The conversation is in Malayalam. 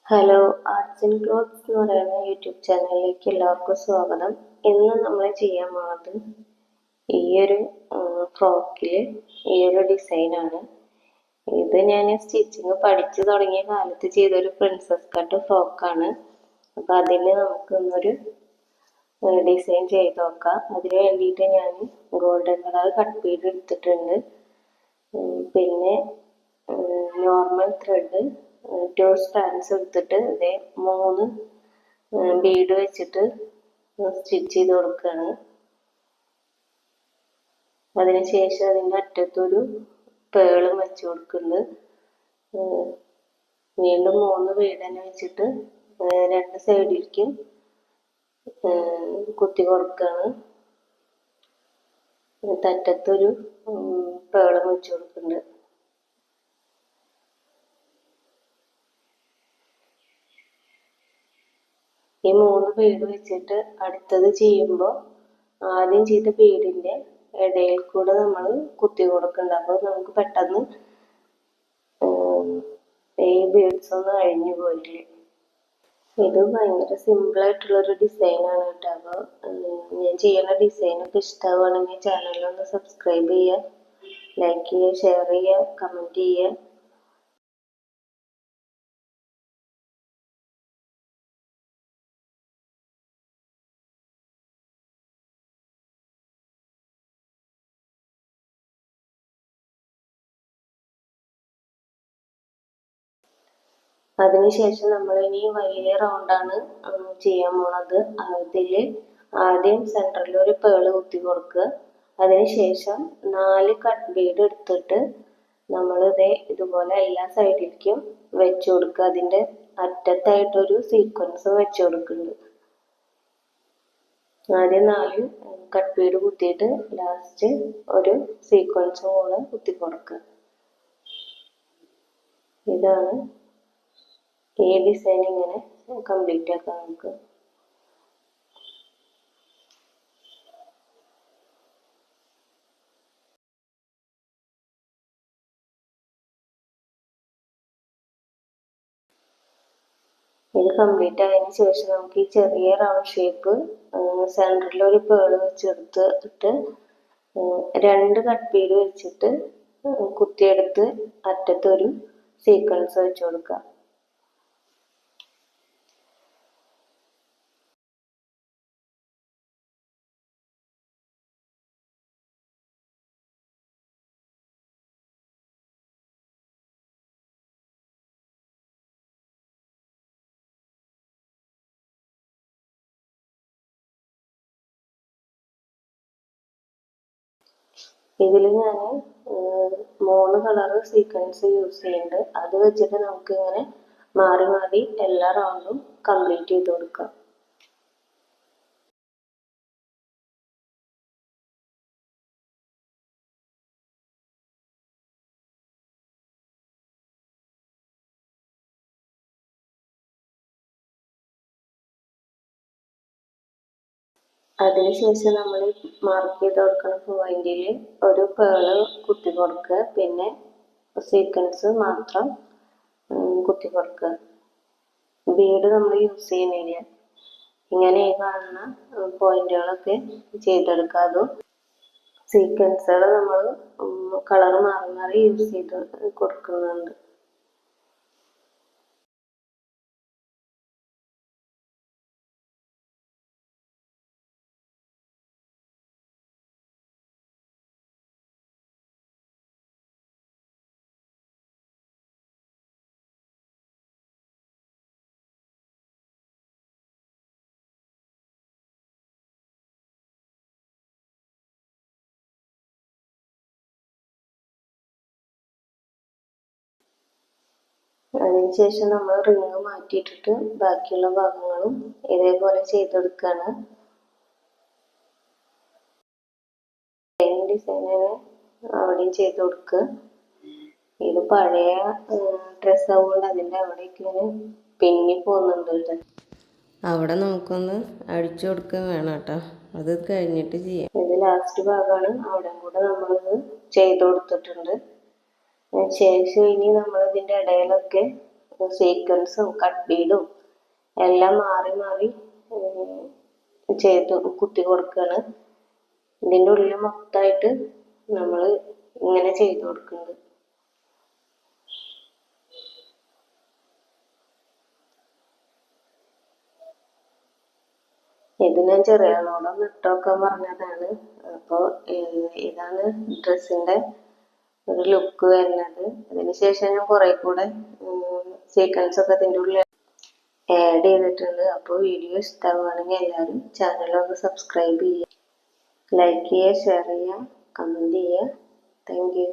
ഹലോ, ആർട്സ് ആൻഡ് ക്ലോത്ത്സ് എന്ന് പറയുന്ന യൂട്യൂബ് ചാനലിലേക്ക് എല്ലാവർക്കും സ്വാഗതം. ഇന്ന് നമ്മൾ ചെയ്യാൻ പോകുന്നത് ഈയൊരു ഫ്രോക്കിൽ ഈയൊരു ഡിസൈനാണ്. ഇത് ഞാൻ സ്റ്റിച്ചിങ് പഠിച്ചു തുടങ്ങിയ കാലത്ത് ചെയ്തൊരു പ്രിൻസസ് കട്ട് ഫ്രോക്കാണ്. അപ്പം അതിന് നമുക്കൊന്നൊരു ഡിസൈൻ ചെയ്ത് നോക്കാം. അതിന് വേണ്ടിയിട്ട് ഞാൻ ഗോൾഡൻ കളർ കട്ട് പീസ് എടുത്തിട്ടുണ്ട്. പിന്നെ നോർമൽ ത്രെഡ് 2 strands എടുത്തിട്ട് ഇതേ 3 ബീഡ് വെച്ചിട്ട് സ്റ്റിച്ച് ചെയ്ത് കൊടുക്കുകയാണ്. അതിനുശേഷം അതിൻ്റെ അറ്റത്തൊരു പേളും വെച്ച് കൊടുക്കുന്നുണ്ട്. വീണ്ടും 3 ബീഡ് തന്നെ വെച്ചിട്ട് 2 സൈഡിലേക്കും കുത്തി കൊടുക്കുകയാണ്. അറ്റത്തൊരു പേളും വെച്ച് കൊടുക്കുന്നുണ്ട്. ഈ 3 ബീഡ് വെച്ചിട്ട് അടുത്തത് ചെയ്യുമ്പോൾ ആദ്യം ചെയ്ത ബീഡിൻ്റെ ഇടയിൽ കൂടെ നമ്മൾ കുത്തി കൊടുക്കുന്നുണ്ട്. അപ്പോൾ നമുക്ക് പെട്ടെന്ന് ഈ ബീഡ്സ് ഒന്നും അഴിഞ്ഞു പോരില്ല. ഇത് ഭയങ്കര സിമ്പിളായിട്ടുള്ളൊരു ഡിസൈനാണ് കേട്ടോ. അപ്പോൾ ഞാൻ ചെയ്യുന്ന ഡിസൈനൊക്കെ ഇഷ്ടമാവുകയാണെങ്കിൽ ചാനലൊന്ന് സബ്സ്ക്രൈബ് ചെയ്യുക, ലൈക്ക് ചെയ്യുക, ഷെയർ ചെയ്യുക, കമൻറ്റ് ചെയ്യുക. അതിനുശേഷം നമ്മൾ ഇനി വലിയ റൗണ്ടാണ് ചെയ്യാൻ പോണത്. അതിൽ ആദ്യം സെൻറ്ററിൽ ഒരു പേള് കുത്തി കൊടുക്കുക. അതിനുശേഷം 4 കട്ട് ബീഡ് എടുത്തിട്ട് നമ്മളിത് ഇതുപോലെ എല്ലാ സൈഡിലേക്കും വെച്ച് കൊടുക്കുക. അതിൻ്റെ അറ്റത്തായിട്ടൊരു സീക്വൻസ് വെച്ച് കൊടുക്കുന്നുണ്ട്. ആദ്യം 4 കട്ട് ബീഡ് കുത്തിയിട്ട് ലാസ്റ്റ് ഒരു സീക്വൻസും കൂടെ കുത്തി കൊടുക്കുക. ഇതാണ് ഈ ഡിസൈൻ. ഇങ്ങനെ കംപ്ലീറ്റ് ആക്കാം നമുക്ക്. ഇത് കംപ്ലീറ്റ് ആയതിനു ശേഷം നമുക്ക് ഈ ചെറിയ റൗണ്ട് ഷേപ്പ് സെൻറ്ററിൽ ഒരു പേള് വെച്ചെടുത്തിട്ട് 2 കട്ട് ബീഡ് വെച്ചിട്ട് കുത്തിയെടുത്ത് അറ്റത്തൊരു സീക്വൻസ് വെച്ച് കൊടുക്കുക. ഇതിൽ ഞാൻ 3 കളർ സീക്വൻസ് യൂസ് ചെയ്യുന്നുണ്ട്. അത് വെച്ചിട്ട് നമുക്ക് ഇങ്ങനെ മാറി മാറി എല്ലാ റൗണ്ടും കംപ്ലീറ്റ് ചെയ്ത് കൊടുക്കാം. അതിനുശേഷം നമ്മൾ മാർക്ക് ചെയ്ത് കൊടുക്കുന്ന പോയിന്റിൽ ഒരു പേള് കുത്തി കൊടുക്കുക. പിന്നെ സീക്വൻസ് മാത്രം കുത്തി കൊടുക്കുക. ബീഡ് നമ്മൾ യൂസ് ചെയ്യുന്നില്ല. ഇങ്ങനെ ഈ കാണുന്ന പോയിന്റുകളൊക്കെ ചെയ്തെടുക്കുക. അതും സീക്വൻസുകൾ നമ്മൾ കളർ മാറി മാറി യൂസ് ചെയ്ത് കൊടുക്കുന്നുണ്ട്. അതിനുശേഷം നമ്മൾ റിങ് മാറ്റിയിട്ടിട്ട് ബാക്കിയുള്ള ഭാഗങ്ങളും ഇതേപോലെ ചെയ്തെടുക്കുകയാണ്. ഡിസൈനിന് അവിടെയും ചെയ്ത് കൊടുക്കുക. ഇത് പഴയ ഡ്രസ്സ് ആവുകൊണ്ട് അതിൻ്റെ അവിടേക്ക് ഇങ്ങനെ പിന്നി പോകുന്നുണ്ട്. അവിടെ നമുക്കൊന്ന് അടിച്ചു കൊടുക്കുക വേണം കേട്ടോ. അത് കഴിഞ്ഞിട്ട് ചെയ്യാം. ഇത് ലാസ്റ്റ് ഭാഗമാണ്. അവിടെ കൂടെ നമ്മളിത് ചെയ്ത് കൊടുത്തിട്ടുണ്ട്. ശേഷം ഇനി നമ്മൾ ഇതിൻ്റെ ഇടയിലൊക്കെ സീക്വൻസും കട്ട് ബീഡും എല്ലാം മാറി മാറി ചെയ്ത് കുത്തി കൊടുക്കുകയാണ്. ഇതിൻ്റെ ഉള്ളിൽ മൊത്തമായിട്ട് നമ്മൾ ഇങ്ങനെ ചെയ്ത് കൊടുക്കുന്നുണ്ട്. ഇത് ഞാൻ ചെറിയ ആളോടൊന്ന് ഇട്ടൊക്കെ പറഞ്ഞതാണ്. അപ്പോൾ ഇതാണ് ഡ്രസ്സിൻ്റെ ഒരു ലുക്ക് വരുന്നത്. അതിനുശേഷം ഞാൻ കുറെ കൂടെ സീക്വൻസ് ഒക്കെ ഇതിൻ്റെ ഉള്ളിൽ ആഡ് ചെയ്തിട്ടുണ്ട്. അപ്പോൾ വീഡിയോ ഇഷ്ടമാവുകയാണെങ്കിൽ എല്ലാവരും ചാനലൊന്ന് സബ്സ്ക്രൈബ് ചെയ്യുക, ലൈക്ക് ചെയ്യുക, ഷെയർ ചെയ്യുക, കമൻറ്റ് ചെയ്യുക. Thank you.